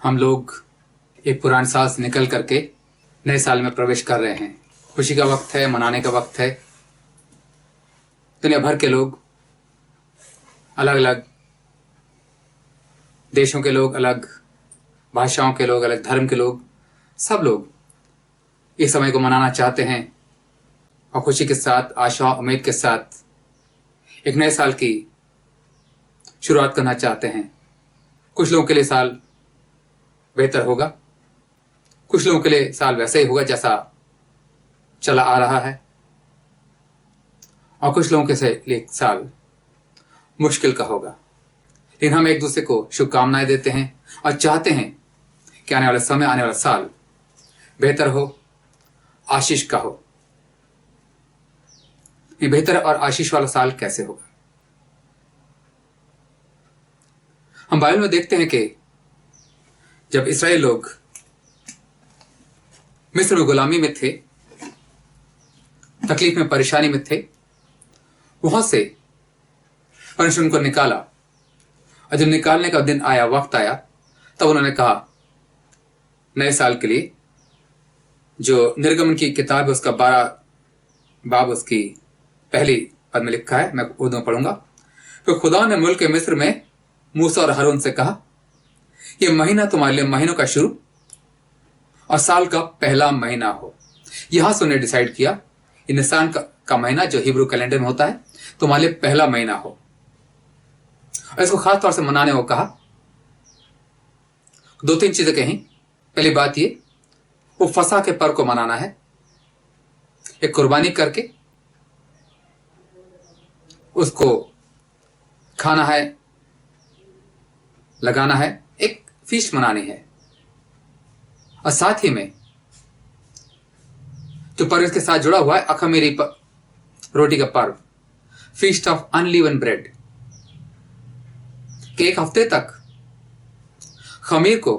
हम लोग एक पुराने साल से निकल करके नए साल में प्रवेश कर रहे हैं। खुशी का वक्त है, मनाने का वक्त है। दुनिया भर के लोग, अलग अलग देशों के लोग, अलग भाषाओं के लोग, अलग धर्म के लोग, सब लोग इस समय को मनाना चाहते हैं और खुशी के साथ, आशा, उम्मीद के साथ एक नए साल की शुरुआत करना चाहते हैं। कुछ लोगों के लिए साल बेहतर होगा, कुछ लोगों के लिए साल वैसे ही होगा जैसा चला आ रहा है, और कुछ लोगों के लिए साल मुश्किल का होगा। लेकिन हम एक दूसरे को शुभकामनाएं देते हैं और चाहते हैं कि आने वाला समय, आने वाला साल बेहतर हो, आशीष का हो। ये बेहतर और आशीष वाला साल कैसे होगा? हम बाइबल में देखते हैं कि जब इस्राएल लोग मिस्र में गुलामी में थे, तकलीफ में, परेशानी में थे, वहां से परमेश्वर उनको निकाला। और जब निकालने का दिन आया, वक्त आया, तब उन्होंने कहा नए साल के लिए, जो निर्गमन की किताब है उसका 12 बाब उसकी पहली पद में लिखा है, मैं उर्दू में पढ़ूंगा। तो खुदा ने मुल्क मिस्र में मूसा और हारून से कहा, यह महीना तुम्हारे लिए महीनों का शुरू और साल का पहला महीना हो। यहां से उन्होंने डिसाइड किया कि निसान का महीना, जो हिब्रू कैलेंडर में होता है, तुम्हारे लिए पहला महीना हो। और इसको खास तौर से मनाने को कहा। 2-3 चीजें कहीं। पहली बात ये, वो फसह के पर्व को मनाना है, एक कुर्बानी करके उसको खाना है, लगाना है, एक फीस्ट मनानी है। और साथ ही में जो पर्व इसके साथ जुड़ा हुआ है, अखमीरी रोटी का पर्व, फीस्ट ऑफ अनलीवन ब्रेड, कि एक हफ्ते तक खमीर को,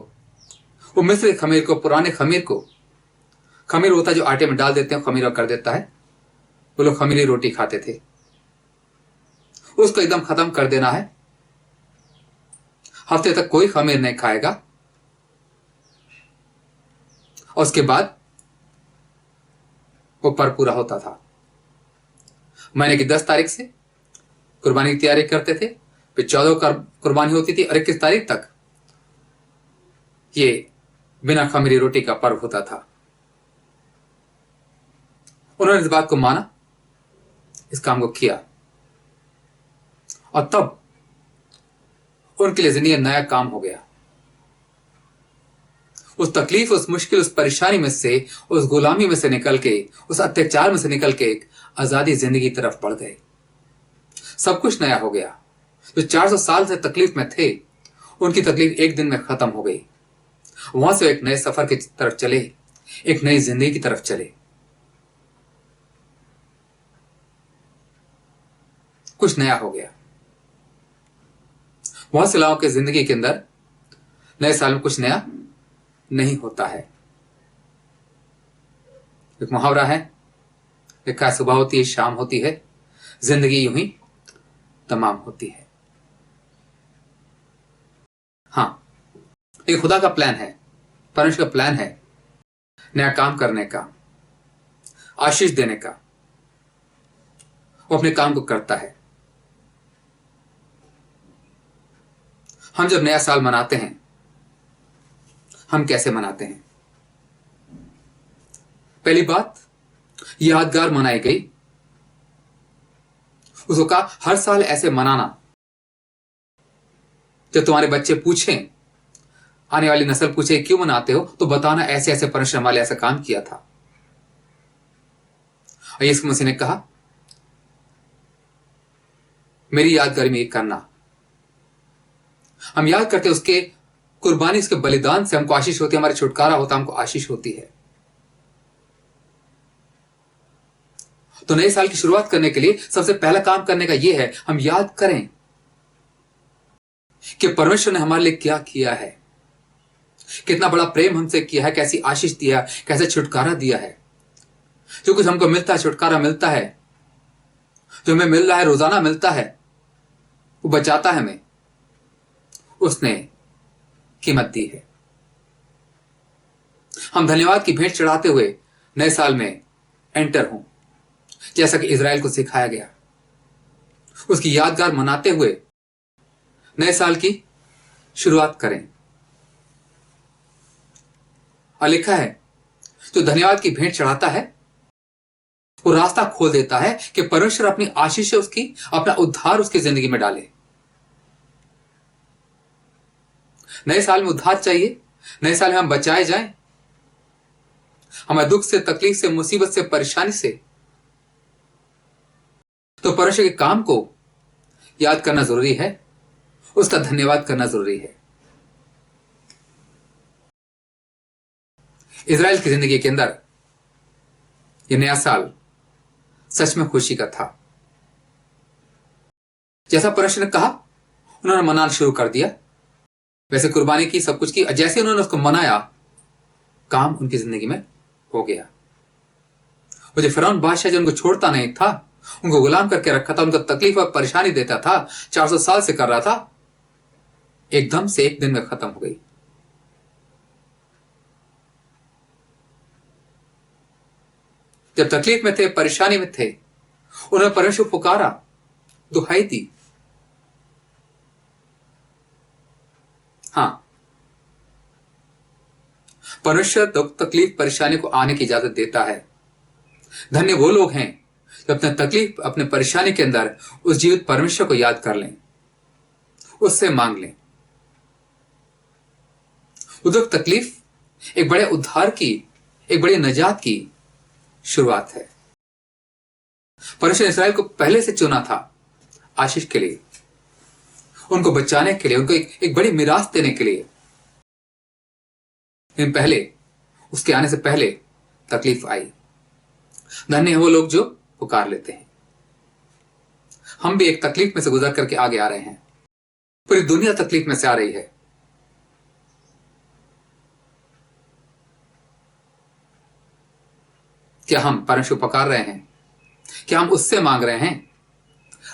वो मिस्र खमीर को, पुराने खमीर को, खमीर होता है जो आटे में डाल देते हैं, खमीर कर देता है, वो लोग खमीरी रोटी खाते थे, उसको एकदम खत्म कर देना है। हफ्ते तक कोई खमीर नहीं खाएगा। और उसके बाद वो पर्व पूरा होता था। महीने की 10 तारीख से कुर्बानी की तैयारी करते थे, फिर 14 को कुर्बानी होती थी और 21 तारीख तक ये बिना खमीरी रोटी का पर्व होता था। उन्होंने इस बात को माना, इस काम को किया, और तब उनके लिए जिंदगी नया काम हो गया। उस तकलीफ, उस मुश्किल, उस परेशानी में से, उस गुलामी में से निकल के, उस अत्याचार में से निकल के एक आजादी जिंदगी की तरफ बढ़ गए। सब कुछ नया हो गया। जो 400 साल से तकलीफ में थे, उनकी तकलीफ एक दिन में खत्म हो गई। वहां से एक नए सफर की तरफ चले, एक नई जिंदगी की तरफ चले। कुछ नया हो गया। बहुत से लोगों की जिंदगी के अंदर नए साल में कुछ नया नहीं होता है। एक मुहावरा है, लिखा, सुबह होती है, शाम होती है, जिंदगी यूं ही तमाम होती है। हाँ, एक खुदा का प्लान है, परमेश्वर का प्लान है नया काम करने का, आशीष देने का। वो अपने काम को करता है। हम जब नया साल मनाते हैं, हम कैसे मनाते हैं? पहली बात, यादगार मनाई गई। उसको कहा हर साल ऐसे मनाना, जब तुम्हारे बच्चे पूछें, आने वाली नस्ल पूछे क्यों मनाते हो, तो बताना ऐसे ऐसे परमेश्वर वाले ऐसा काम किया था। और यीशु मसीह ने कहा मेरी यादगारी में ये करना। हम याद करते उसके कुर्बानी, उसके बलिदान से हमको आशीष होती है, हमारे छुटकारा होता, हमको आशीष होती है। तो नए साल की शुरुआत करने के लिए सबसे पहला काम करने का यह है, हम याद करें कि परमेश्वर ने हमारे लिए क्या किया है, कितना बड़ा प्रेम हमसे किया है, कैसी आशीष दिया, कैसे छुटकारा दिया है। जो कुछ हमको मिलता है, छुटकारा मिलता है, जो हमें मिल रहा है, रोजाना मिलता है, वो बचाता है हमें, उसने कीमत दी है। हम धन्यवाद की भेंट चढ़ाते हुए नए साल में एंटर हों, जैसा कि इजराइल को सिखाया गया। उसकी यादगार मनाते हुए नए साल की शुरुआत करें। और लिखा है, जो धन्यवाद की भेंट चढ़ाता है वो रास्ता खोल देता है कि परमेश्वर अपनी आशीष से उसकी अपना उद्धार उसकी जिंदगी में डाले। नए साल में उद्धार चाहिए, नए साल में हम बचाए जाएं, हमें दुख से, तकलीफ से, मुसीबत से, परेशानी से, तो परमेश्वर के काम को याद करना जरूरी है, उसका धन्यवाद करना जरूरी है। इजराइल की जिंदगी के अंदर यह नया साल सच में खुशी का था। जैसा परमेश्वर ने कहा उन्होंने मनाना शुरू कर दिया, वैसे कुर्बानी की, सब कुछ की। जैसे उन्होंने उसको मनाया, काम उनकी जिंदगी में हो गया। वो जो फिरौन बादशाह जो उनको छोड़ता नहीं था, उनको गुलाम करके रखा था, उनको तकलीफ और परेशानी देता था, 400 साल से कर रहा था, एकदम से एक दिन में खत्म हो गई। जब तकलीफ में थे, परेशानी में थे, उन्होंने परमेश्वर पुकारा, दुहाई दी। हाँ, परमेश्वर दुख, तकलीफ, परेशानी को आने की इजाजत देता है। धन्य वो लोग हैं जो अपने तकलीफ, अपने परेशानी के अंदर उस जीवित परमेश्वर को याद कर लें, उससे मांग लें। वो दुख, तकलीफ एक बड़े उद्धार की, एक बड़ी नजात की शुरुआत है। परमेश्वर ने इस्राएल को पहले से चुना था आशीष के लिए, उनको बचाने के लिए, उनको एक बड़ी मिरास देने के लिए। लेकिन पहले, उसके आने से पहले तकलीफ आई। धन्य है वो लोग जो पुकार लेते हैं। हम भी एक तकलीफ में से गुजर करके आगे आ रहे हैं। पूरी दुनिया तकलीफ में से आ रही है। क्या हम परमेश्वर पुकार रहे हैं? क्या हम उससे मांग रहे हैं?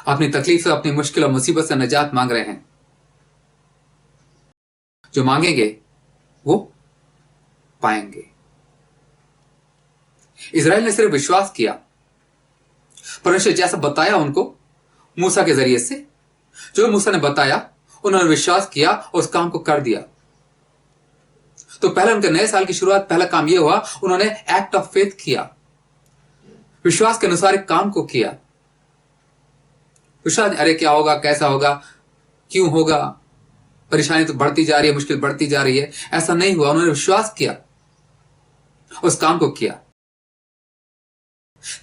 अपनी तकलीफ से, अपनी मुश्किल और मुसीबत से निजात मांग रहे हैं? जो मांगेंगे वो पाएंगे। इजराइल ने सिर्फ विश्वास किया, परमेश्वर जैसा बताया उनको मूसा के जरिए से, जो मूसा ने बताया उन्होंने विश्वास किया और उस काम को कर दिया। तो पहले उनके नए साल की शुरुआत, पहला काम यह हुआ, उन्होंने एक्ट ऑफ फेथ किया, विश्वास के अनुसार एक काम को किया। विश्वास, अरे क्या होगा, कैसा होगा, क्यों होगा, परेशानी तो बढ़ती जा रही है, मुश्किल बढ़ती जा रही है, ऐसा नहीं हुआ। उन्होंने विश्वास किया, उस काम को किया।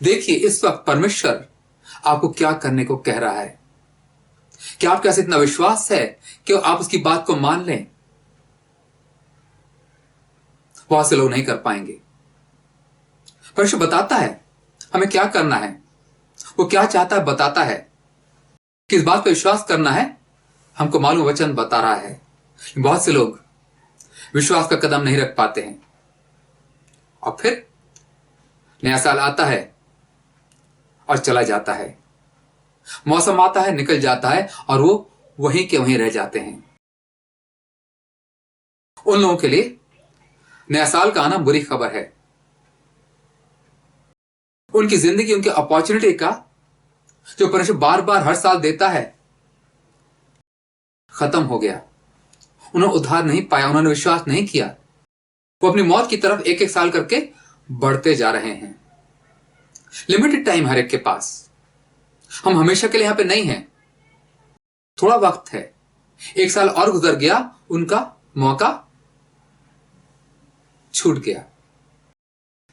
देखिए इस वक्त परमेश्वर आपको क्या करने को कह रहा है। क्या आपके पास इतना विश्वास है कि आप उसकी बात को मान लें? बहुत से लोग नहीं कर पाएंगे। परमेश्वर बताता है हमें क्या करना है, वो क्या चाहता है बताता है, किस बात पर विश्वास करना है हमको मालूम, वचन बता रहा है। बहुत से लोग विश्वास का कदम नहीं रख पाते हैं, और फिर नया साल आता है और चला जाता है, मौसम आता है, निकल जाता है, और वो वहीं के वहीं रह जाते हैं। उन लोगों के लिए नया साल का आना बुरी खबर है। उनकी जिंदगी, उनकी अपॉर्चुनिटी का जो परमेश्वर बार बार हर साल देता है, खत्म हो गया। उन्होंने उद्धार नहीं पाया, उन्होंने विश्वास नहीं किया। वो अपनी मौत की तरफ एक एक साल करके बढ़ते जा रहे हैं। लिमिटेड टाइम हर एक के पास, हम हमेशा के लिए यहां पे नहीं हैं, थोड़ा वक्त है। एक साल और गुजर गया, उनका मौका छूट गया।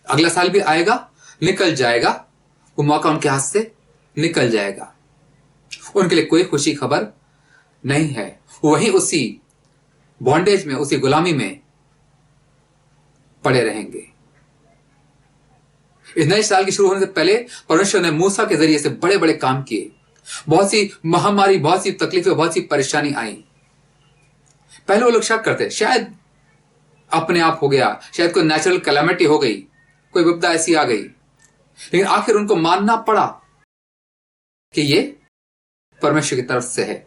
अगला साल भी आएगा, निकल जाएगा, वो मौका उनके हाथ से निकल जाएगा। उनके लिए कोई खुशी खबर नहीं है। वो वहीं उसी बॉन्डेज में, उसी गुलामी में पड़े रहेंगे। इस नए साल की शुरू होने से पहले परमेश्वर ने मूसा के जरिए से बड़े बड़े काम किए। बहुत सी महामारी, बहुत सी तकलीफें, बहुत सी परेशानी आई। पहले वो लोग शक करते शायद अपने आप हो गया, शायद कोई नेचुरल कैलामिटी हो गई, कोई विपदा ऐसी आ गई। लेकिन आखिर उनको मानना पड़ा कि ये परमेश्वर की तरफ से है,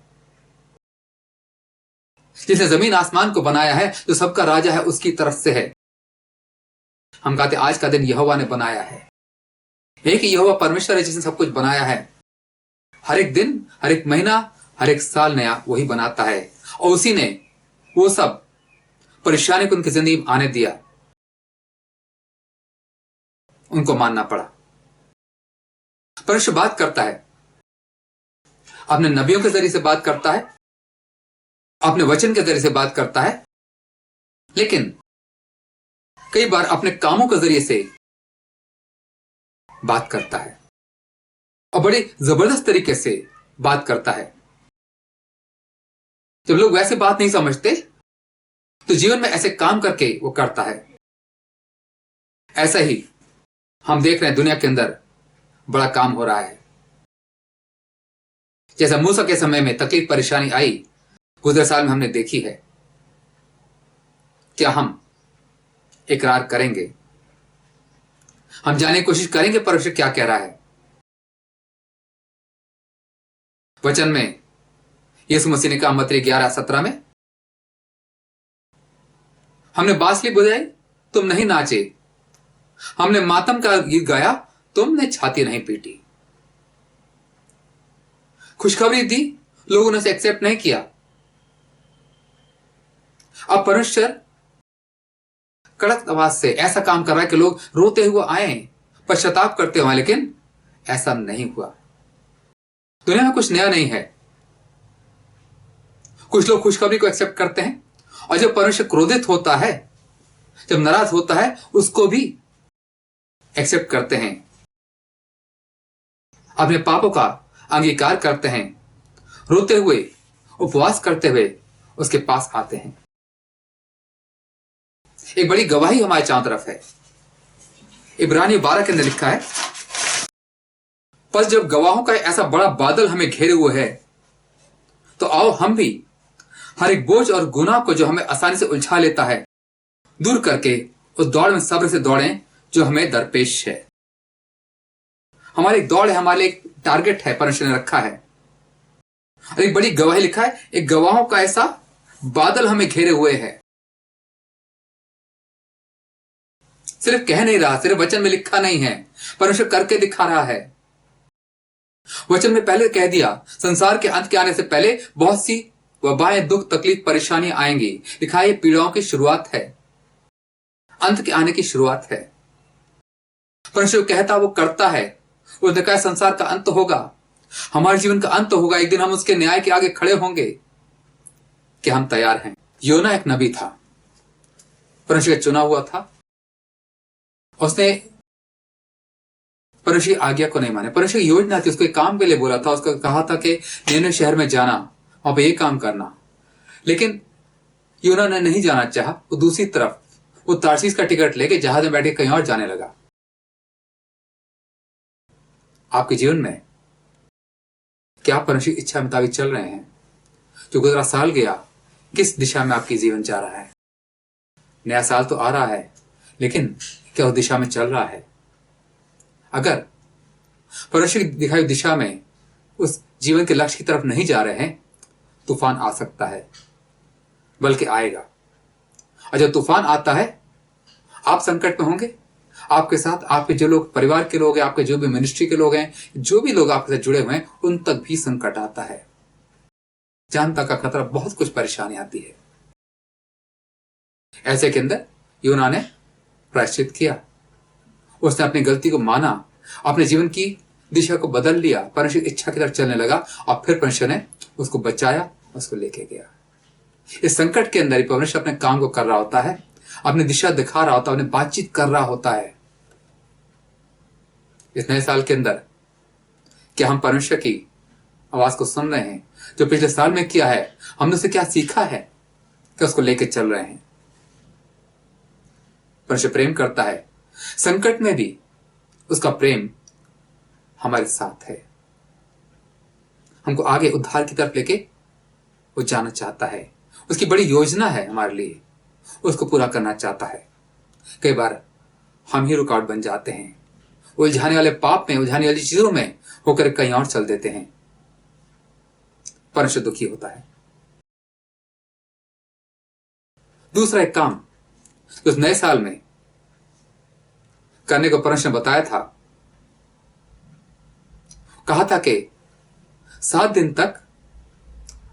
जिसने जमीन आसमान को बनाया है, जो सबका राजा है, उसकी तरफ से है। हम कहते आज का दिन यहोवा ने बनाया है। एक ही यहोवा परमेश्वर है जिसने सब कुछ बनाया है। हर एक दिन, हर एक महीना, हर एक साल नया वही बनाता है, और उसी ने वो सब परेशानी को उनकी जिंदगी में आने दिया। उनको मानना पड़ा। परमेश्वर बात करता है, अपने नबियों के जरिए से बात करता है, अपने वचन के जरिए से बात करता है, लेकिन कई बार अपने कामों के जरिए से बात करता है, और बड़ी जबरदस्त तरीके से बात करता है। जब लोग वैसे बात नहीं समझते तो जीवन में ऐसे काम करके वो करता है। ऐसा ही हम देख रहे हैं दुनिया के अंदर बड़ा काम हो रहा है। जैसा मूसा के समय में तकलीफ परेशानी आई, गुजरे साल में हमने देखी है। क्या हम इकरार करेंगे? हम जानने की कोशिश करेंगे परमेश्वर क्या कह रहा है। वचन में यीशु मसीह ने कहा मत्ती 11:17 में, हमने बांसुरी बजाई, तुम नहीं नाचे, हमने मातम का गीत गाया, तुमने छाती नहीं पीटी। खुशखबरी दी, लोगों ने उसे एक्सेप्ट नहीं किया। अब परमेश्वर कड़क आवाज से ऐसा काम कर रहा है कि लोग रोते हुए आए, पश्चाताप करते हुए, लेकिन ऐसा नहीं हुआ। दुनिया में कुछ नया नहीं है। कुछ लोग खुशखबरी को एक्सेप्ट करते हैं, और जब परमेश्वर क्रोधित होता है, जब नाराज होता है, उसको भी एक्सेप्ट करते हैं, अपने पापों का अंगीकार करते हैं, रोते हुए, उपवास करते हुए उसके पास आते हैं। एक बड़ी गवाही हमारे चारों तरफ है। इब्रानियों 12 के अंदर लिखा है, पर जब गवाहों का ऐसा बड़ा बादल हमें घेरे हुए है, तो आओ हम भी हर एक बोझ और गुनाह को जो हमें आसानी से उलझा लेता है, दूर करके उस दौड़ में सब्र से दौड़ें जो हमें दरपेश है। हमारी एक दौड़ है, हमारे एक टारगेट है, परमेश्वर ने रखा है। और एक बड़ी गवाही लिखा है, एक गवाहों का ऐसा बादल हमें घेरे हुए है। सिर्फ कह नहीं रहा, सिर्फ वचन में लिखा नहीं है, परमेश्वर करके दिखा रहा है। वचन में पहले कह दिया, संसार के अंत के आने से पहले बहुत सी वबाएं, दुख, तकलीफ, परेशानियां आएंगी। लिखा है ये पीड़ाओं की शुरुआत है, अंत के आने की शुरुआत है। परमेश्वर कहता वो करता है। उसने कहा संसार का अंत होगा, हमारे जीवन का अंत होगा, एक दिन हम उसके न्याय के आगे खड़े होंगे। कि हम तैयार हैं। योना एक नबी था, परमेश्वर का चुना हुआ था। उसने परमेश्वर की आज्ञा को नहीं माने। परमेश्वर की योजना थी, उसको एक काम के लिए बोला था, उसको कहा था कि निनवे शहर में जाना, वहां पे ये काम करना। लेकिन योना ने नहीं जाना चाहा। वो दूसरी तरफ वो तार्सीस का टिकट लेके जहाज में बैठे कहीं और जाने लगा। आपके जीवन में क्या आप परमेश्वर की इच्छा मुताबिक चल रहे हैं? जो गुजरा साल गया, किस दिशा में आपकी जीवन जा रहा है? नया साल तो आ रहा है, लेकिन क्या उस दिशा में चल रहा है? अगर परमेश्वर की दिखाई दिशा में उस जीवन के लक्ष्य की तरफ नहीं जा रहे हैं, तूफान आ सकता है, बल्कि आएगा। और जब तूफान आता है, आप संकट में होंगे। आपके साथ आपके जो लोग परिवार के लोग हैं, आपके जो भी मिनिस्ट्री के लोग हैं, जो भी लोग आपके साथ जुड़े हुए हैं, उन तक भी संकट आता है। जान तक का खतरा, बहुत कुछ परेशानी आती है। ऐसे के अंदर योना ने प्रायश्चित किया। उसने अपनी गलती को माना, अपने जीवन की दिशा को बदल लिया, परमेश्वर की इच्छा की तरफ चलने लगा, और फिर परमेश्वर ने उसको बचाया, उसको लेके गया। इस संकट के अंदर ही परमेश्वर अपने काम को कर रहा होता है, अपनी दिशा दिखा रहा होता है, अपनी बातचीत कर रहा होता है। इस नए साल के अंदर क्या हम परमेश्वर की आवाज को सुन रहे हैं? जो पिछले साल में किया है, हमने उसे क्या सीखा है, क्या उसको लेके चल रहे हैं? परमेश्वर प्रेम करता है, संकट में भी उसका प्रेम हमारे साथ है। हमको आगे उद्धार की तरफ लेके वो जाना चाहता है। उसकी बड़ी योजना है हमारे लिए, उसको पूरा करना चाहता है। कई बार हम ही रुकावट बन जाते हैं, उलझाने वाले पाप में, उलझाने वाली चीजों में होकर कहीं और चल देते हैं। परमेश्वर दुखी होता है। दूसरा एक काम उस नए साल में करने को परमेश्वर ने बताया था। कहा था कि 7 दिन तक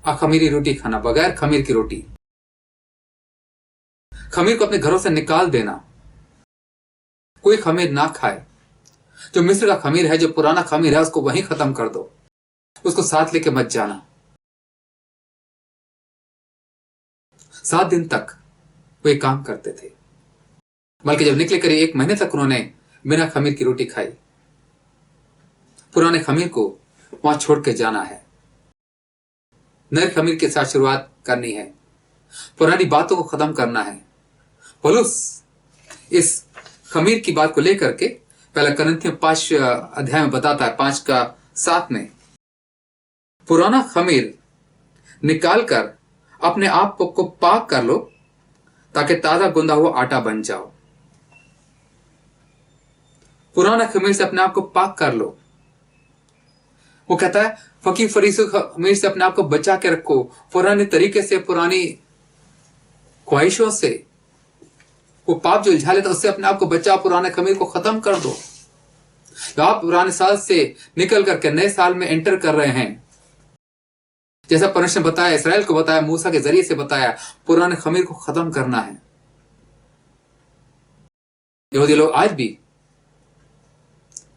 अखमीरी रोटी खाना, बगैर खमीर की रोटी। खमीर को अपने घरों से निकाल देना, कोई खमीर ना खाए। जो मिस्र का खमीर है, जो पुराना खमीर है, उसको वहीं खत्म कर दो, उसको साथ लेके मत जाना। 7 दिन तक वे काम करते थे, बल्कि जब निकले करीब 1 महीने तक उन्होंने बिना खमीर की रोटी खाई। पुराने खमीर को वहां छोड़ के जाना है, नए खमीर के साथ शुरुआत करनी है, पुरानी बातों को खत्म करना है। पौलुस इस खमीर की बात को लेकर के पहला कुरिन्थियों 5 अध्याय में बताता है, 5:7 में, पुराना खमीर निकालकर अपने आप को पाक कर लो ताकि ताजा गुंदा हुआ आटा बन जाओ। पुराना खमीर से अपने आप को पाक कर लो। वो कहता है फकीर फरीसी खमीर से अपने आप को बचा के रखो, पुराने तरीके से, पुरानी ख्वाहिशों से, वो पाप जो उलझा लेता उससे अपने आप को बचा, पुराने खमीर को खत्म कर दो। तो आप पुराने साल से निकल करके नए साल में एंटर कर रहे हैं, जैसा परमेश्वर ने बताया, इसराइल को बताया, मूसा के जरिए से बताया, पुराने खमीर को खत्म करना है। यहूदी लोग आज भी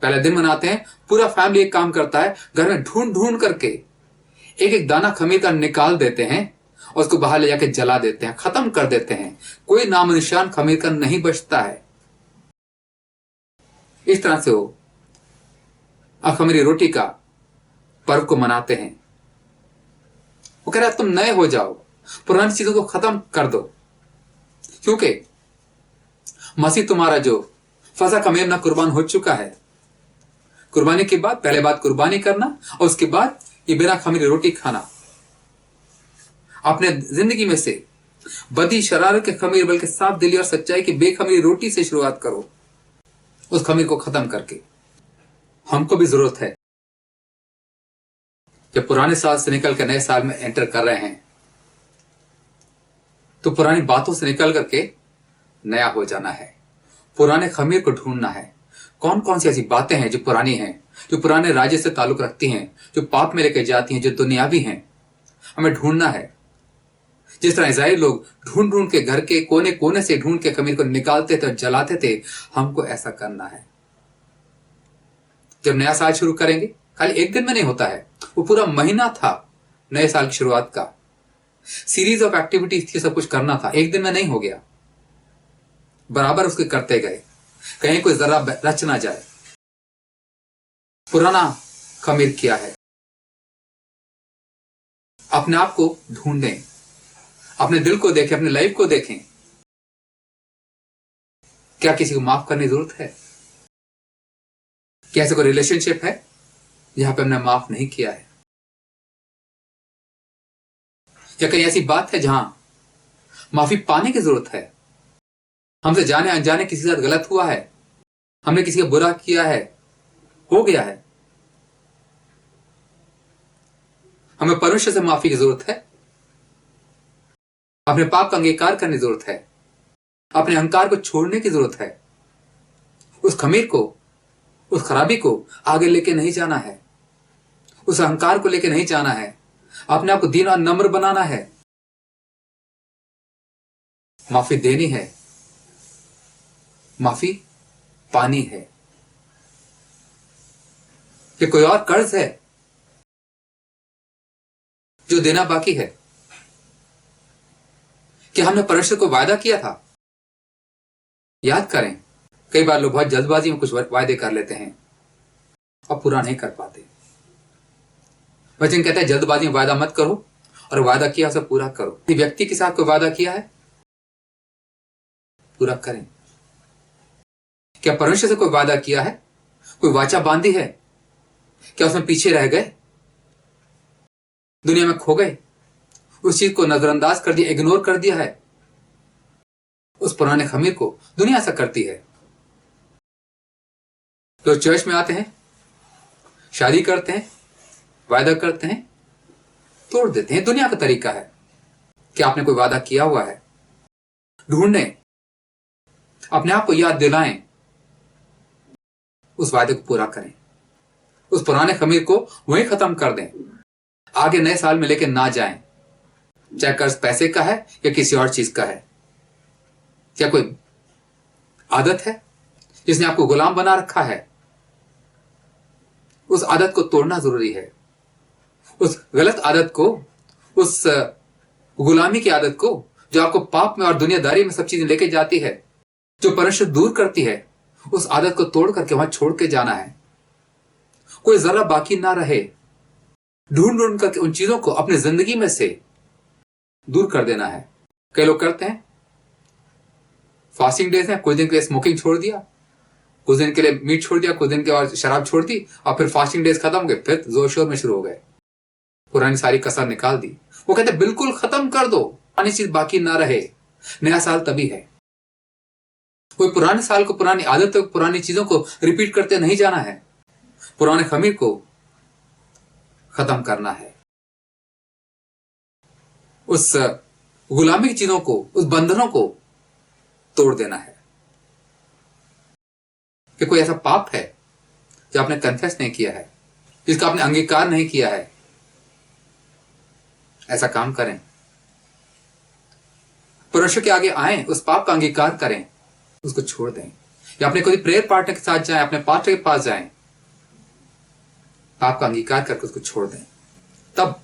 पहला दिन मनाते हैं, पूरा फैमिली एक काम करता है, घर में ढूंढ ढूंढ करके एक एक दाना खमीर का निकाल देते हैं और उसको बाहर ले जाके जला देते हैं, खत्म कर देते हैं। कोई नाम निशान खमीर का नहीं बचता है। इस तरह से वो अखमीरी रोटी का पर्व को मनाते हैं। वो कह रहा है तुम नए हो जाओ, पुरानी चीजों को खत्म कर दो, क्योंकि मसीह तुम्हारा जो फसह का मेमना कुर्बान हो चुका है। कुर्बानी के बाद पहले बात कुर्बानी करना और उसके बाद ये बिना खमीरी रोटी खाना। अपने जिंदगी में से बदी शरारत के खमीर बल्कि साफ दिली और सच्चाई की बेखमीरी रोटी से शुरुआत करो, उस खमीर को खत्म करके। हमको भी जरूरत है, जब पुराने साल से निकल कर नए साल में एंटर कर रहे हैं, तो पुरानी बातों से निकल करके नया हो जाना है, पुराने खमीर को ढूंढना है। कौन कौन सी ऐसी बातें हैं जो पुरानी हैं, जो पुराने राज्य से ताल्लुक रखती हैं, जो पाप में लेकर जाती हैं, जो दुनियावी हैं, हमें ढूंढना है। जिस तरह इस्राएल लोग ढूंढ ढूंढ के घर के कोने कोने से ढूंढ के खमीर को निकालते थे और जलाते थे, हमको ऐसा करना है। जब नया साल शुरू करेंगे, खाली एक दिन में नहीं होता है, वो पूरा महीना था नए साल की शुरुआत का। सीरीज ऑफ एक्टिविटीज थी, सब कुछ करना था, एक दिन में नहीं हो गया। बराबर उसके करते गए, कहीं कोई जरा रच ना जाए। पुराना खमीर किया है, अपने आप को ढूंढें, अपने दिल को देखें, अपने लाइफ को देखें। क्या किसी को माफ करने की जरूरत है? क्या ऐसा कोई रिलेशनशिप है जहां पे हमने माफ नहीं किया है? या कहीं ऐसी बात है जहां माफी पाने की जरूरत है? हमसे जाने अनजाने किसी के साथ गलत हुआ है, हमने किसी का बुरा किया है, हो गया है, हमें परमेश्वर से माफी की जरूरत है, अपने पाप का अंगीकार करने की जरूरत है, अपने अहंकार को छोड़ने की जरूरत है। उस खमीर को, उस खराबी को आगे लेके नहीं जाना है, उस अहंकार को लेके नहीं जाना है, अपने आप को दीन और नम्र बनाना है, माफी देनी है, माफी पानी है। कि कोई और कर्ज है जो देना बाकी है? कि हमने परमेश्वर को वायदा किया था? याद करें, कई बार लोग बहुत जल्दबाजी में कुछ वायदे कर लेते हैं और पूरा नहीं कर पाते। वचन कहता है जल्दबाजी में वायदा मत करो, और वायदा किया उसे पूरा करो। व्यक्ति के साथ कोई वायदा किया है, पूरा करें। क्या परमेश्वर से कोई वादा किया है, कोई वाचा बांधी है, क्या उसमें पीछे रह गए, दुनिया में खो गए, उस चीज को नजरअंदाज कर दिया, इग्नोर कर दिया है? उस पुराने खमीर को दुनिया ऐसा करती है। लोग चर्च में आते हैं, शादी करते हैं, वायदा करते हैं, तोड़ देते हैं। दुनिया का तरीका है। क्या आपने कोई वादा किया हुआ है? ढूंढें, अपने आप को याद दिलाएं, उस वायदे को पूरा करें, उस पुराने खमीर को वहीं खत्म कर दें, आगे नए साल में लेके ना जाएं, चाहे कर्ज पैसे का है या किसी और चीज का है। क्या कोई आदत है जिसने आपको गुलाम बना रखा है? उस आदत को तोड़ना जरूरी है। उस गलत आदत को, उस गुलामी की आदत को जो आपको पाप में और दुनियादारी में सब चीजें लेके जाती है, जो परमेश्वर दूर करती है, उस आदत को तोड़ करके वहां छोड़ के जाना है। कोई जरा बाकी ना रहे, ढूंढ ढूंढ करके उन चीजों को अपनी जिंदगी में से दूर कर देना है। कई लोग करते हैं, फास्टिंग डेज है, कुछ दिन के लिए स्मोकिंग छोड़ दिया, कुछ दिन के लिए मीट छोड़ दिया, कुछ दिन के बाद शराब छोड़ दी, और फिर फास्टिंग डेज खत्म हो गए, फिर जोर शोर में शुरू हो गए, पुरानी सारी कसर निकाल दी। वो कहते बिल्कुल खत्म कर दो, पुरानी चीज बाकी ना रहे। नया साल तभी है। कोई पुराने साल को, पुरानी आदतों, पुरानी चीजों को रिपीट करते नहीं जाना है, पुराने खमीर को खत्म करना है, उस गुलामी की चीजों को, उस बंधनों को तोड़ देना है। कि कोई ऐसा पाप है जो आपने कन्फेस नहीं किया है, जिसका आपने अंगीकार नहीं किया है, ऐसा काम करें, परमेश्वर के आगे आए, उस पाप का अंगीकार करें, उसको छोड़ दें, या अपने कोई प्रेयर पार्टनर के साथ जाएं, अपने पास्टर के पास जाएं, पाप का अंगीकार करके उसको छोड़ दें, तब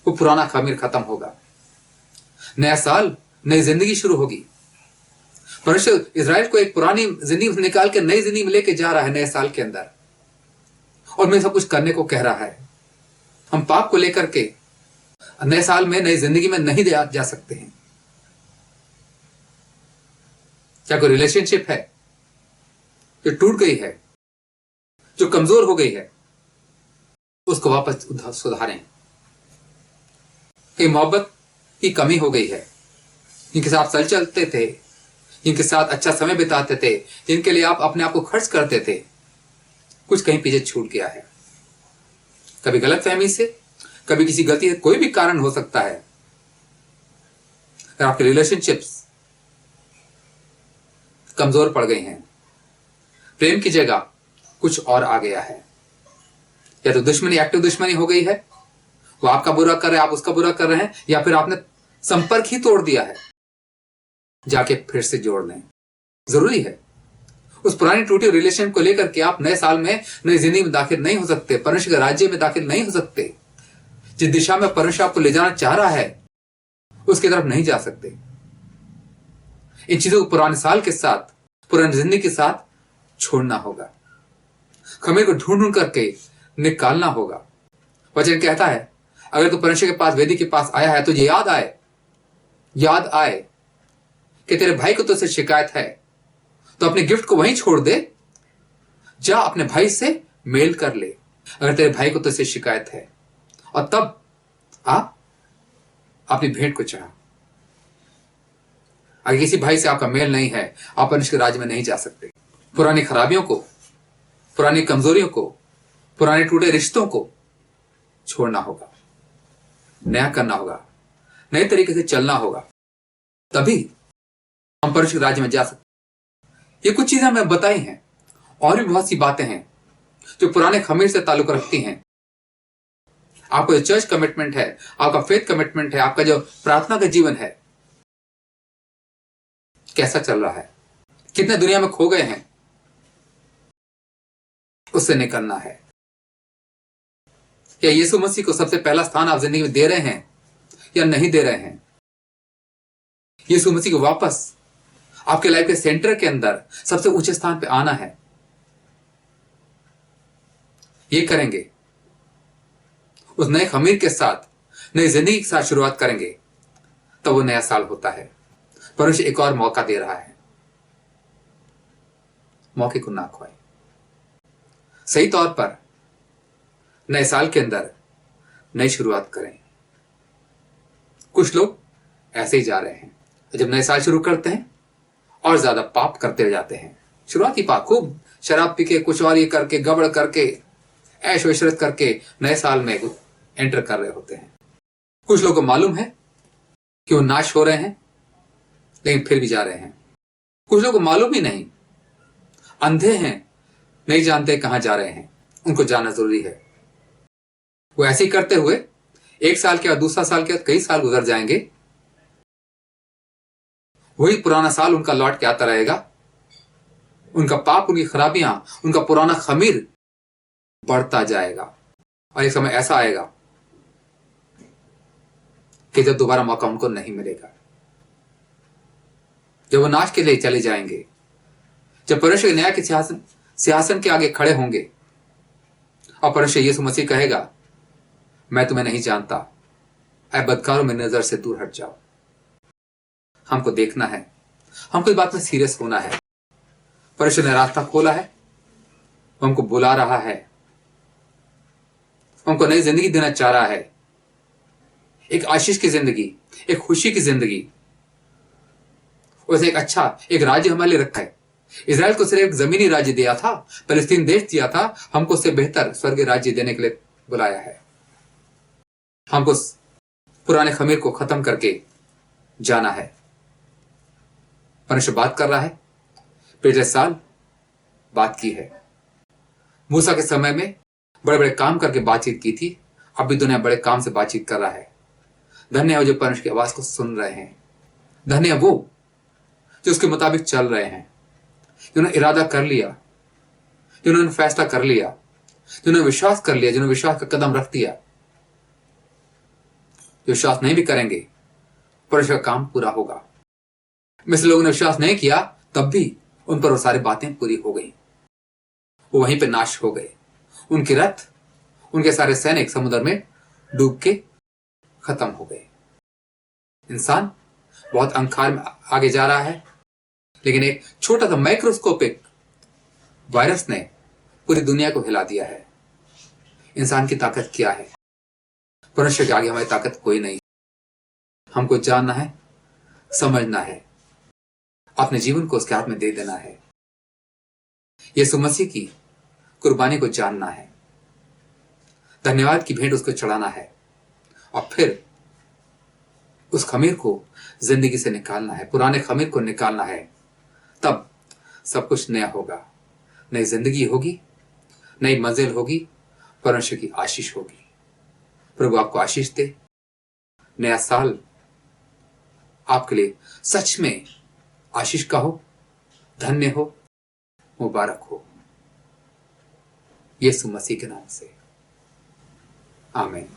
वो पुराना खमीर खत्म होगा। नया साल, नई जिंदगी शुरू होगी। परमेश्वर इजराइल को एक पुरानी जिंदगी से निकाल के नई जिंदगी में लेके जा रहा है नए साल के अंदर, और मैं सब कुछ करने को कह रहा है। हम पाप को लेकर के नए साल में, नई जिंदगी में नहीं जा सकते हैं। क्या कोई रिलेशनशिप है जो टूट गई है, जो कमजोर हो गई है, उसको वापस सुधारें। कि मोहब्बत की कमी हो गई है, जिनके साथ चल चलते थे, जिनके साथ अच्छा समय बिताते थे, जिनके लिए आप अपने आप को खर्च करते थे, कुछ कहीं पीछे छूट गया है। कभी गलतफहमी से, कभी किसी गलती से, कोई भी कारण हो सकता है। अगर आपके रिलेशनशिप्स कमजोर पड़ गई हैं, प्रेम की जगह कुछ और आ गया है, या तो दुश्मनी, एक्टिव दुश्मनी हो गई है, वो आपका बुरा कर रहे हैं, आप उसका बुरा कर रहे हैं, या फिर आपने संपर्क ही तोड़ दिया है, जाके फिर से जोड़ लें। जरूरी है। उस पुरानी टूटी रिलेशन को लेकर के आप नए साल में, नई जिंदगी में दाखिल नहीं हो सकते, परमेश्वर के राज्य में दाखिल नहीं हो सकते। जिस दिशा में परमेश्वर आपको ले जाना चाह रहा है, उसकी तरफ नहीं जा सकते। इन चीजों को पुराने साल के साथ, पुरानी जिंदगी के साथ छोड़ना होगा, खमीर को ढूंढ ढूंढ करके निकालना होगा। वचन कहता है, अगर तू परमेश्वर के पास, वेदी के पास आया है, तुझे याद आए कि तेरे भाई को तुझसे शिकायत है, तो अपने गिफ्ट को वहीं छोड़ दे, जा अपने भाई से मेल कर ले, अगर तेरे भाई को तुझसे शिकायत है, और तब आप अपनी भेंट को चढ़ा। अगर किसी भाई से आपका मेल नहीं है, आप परमेश्वर के राज्य में नहीं जा सकते। पुरानी खराबियों को, पुरानी कमजोरियों को, पुराने टूटे रिश्तों को छोड़ना होगा, नया करना होगा, नए तरीके से चलना होगा, तभी हम परमेश्वर के राज्य में जा सकते। ये कुछ चीजें हमें बताई हैं, और भी बहुत सी बातें हैं जो पुराने खमीर से ताल्लुक रखती हैं। आपका जो चर्च कमिटमेंट है, आपका फेथ कमिटमेंट है, आपका जो प्रार्थना का जीवन है, कैसा चल रहा है, कितने दुनिया में खो गए हैं, उससे निकलना है। क्या यीशु मसीह को सबसे पहला स्थान आप जिंदगी में दे रहे हैं या नहीं दे रहे हैं? यीशु मसीह को वापस आपके लाइफ के सेंटर के अंदर सबसे ऊंचे स्थान पे आना है। ये करेंगे, उस नए खमीर के साथ, नई जिंदगी के साथ शुरुआत करेंगे, तब वो नया साल होता है। परमेश्वर एक और मौका दे रहा है, मौके को ना खोए। सही तौर पर नए साल के अंदर नई शुरुआत करें। कुछ लोग ऐसे ही जा रहे हैं, जब नए साल शुरू करते हैं और ज्यादा पाप करते जाते हैं। शुरुआती पाप, खूब शराब पी के, कुछ और ये करके, गड़बड़ करके, ऐश वैशरत करके नए साल में एंटर कर रहे होते हैं। कुछ लोगों को मालूम है कि वो नाश हो रहे हैं, लेकिन फिर भी जा रहे हैं। कुछ लोगों को मालूम ही नहीं, अंधे हैं, नहीं जानते कहां जा रहे हैं, उनको जानना जरूरी है। वो ऐसे ही करते हुए एक साल के बाद, दूसरा साल के बाद, कई साल गुजर जाएंगे। वही पुराना साल उनका लौट के आता रहेगा। उनका पाप, उनकी खराबियां, उनका पुराना खमीर बढ़ता जाएगा। और एक समय ऐसा आएगा कि जब दोबारा मौका उनको नहीं मिलेगा, जब वो नाश के लिए चले जाएंगे, जब परमेश्वर के न्याय के सिंहासन के आगे खड़े होंगे और परमेश्वर यीशु मसीह कहेगा, मैं तुम्हें नहीं जानता, ऐ बदकारों, मेरी नजर से दूर हट जाओ। हमको देखना है, हमको इस बात में सीरियस होना है। परमेश्वर ने रास्ता खोला है, वो हमको बुला रहा है, हमको नई जिंदगी देना चाह रहा है, एक आशीष की जिंदगी, एक खुशी की जिंदगी। उसे एक अच्छा एक राज्य हमारे लिए रखा है। इजराइल को सिर्फ एक जमीनी राज्य दिया था, फलस्तीन देश दिया था, हमको उससे बेहतर स्वर्गीय राज्य देने के लिए बुलाया है। हमको पुराने खमीर को खत्म करके जाना है। परमेश्वर बात कर रहा है, पिछले साल बात की है। मूसा के समय में बड़े बड़े काम करके बातचीत की थी, अब भी दुनिया बड़े काम से बातचीत कर रहा है। धन्य है जो परमेश्वर की आवाज को सुन रहे हैं। धन्य है वो जो उसके मुताबिक चल रहे हैं, जिन्होंने इरादा कर लिया, जिन्होंने फैसला कर लिया, जिन्होंने विश्वास कर लिया, जिन्होंने विश्वास का कदम रख दिया। जो विश्वास नहीं भी करेंगे, परमेश्वर का काम पूरा होगा। मिस्र लोगों ने विश्वास नहीं किया, तब भी उन पर वो सारी बातें पूरी हो गई। वो वहीं पे नाश हो गए। उनके रथ, उनके सारे सैनिक समुद्र में डूब के खत्म हो गए। इंसान बहुत अंधकार में आगे जा रहा है, लेकिन एक छोटा सा माइक्रोस्कोपिक वायरस ने पूरी दुनिया को हिला दिया है। इंसान की ताकत क्या है? परमेश्वर के आगे हमारी ताकत कोई नहीं। हमको जानना है, समझना है, अपने जीवन को उसके हाथ में दे देना है। यीशु मसीह की कुर्बानी को जानना है, धन्यवाद की भेंट उसको चढ़ाना है, और फिर उस खमीर को जिंदगी से निकालना है, पुराने खमीर को निकालना है। तब सब कुछ नया होगा, नई जिंदगी होगी, नई मंजिल होगी, परमेश्वर की आशीष होगी। प्रभु आपको आशीष दे। नया साल आपके लिए सच में आशीष का हो, धन्य हो, मुबारक हो। यीशु मसीह के नाम से आमीन।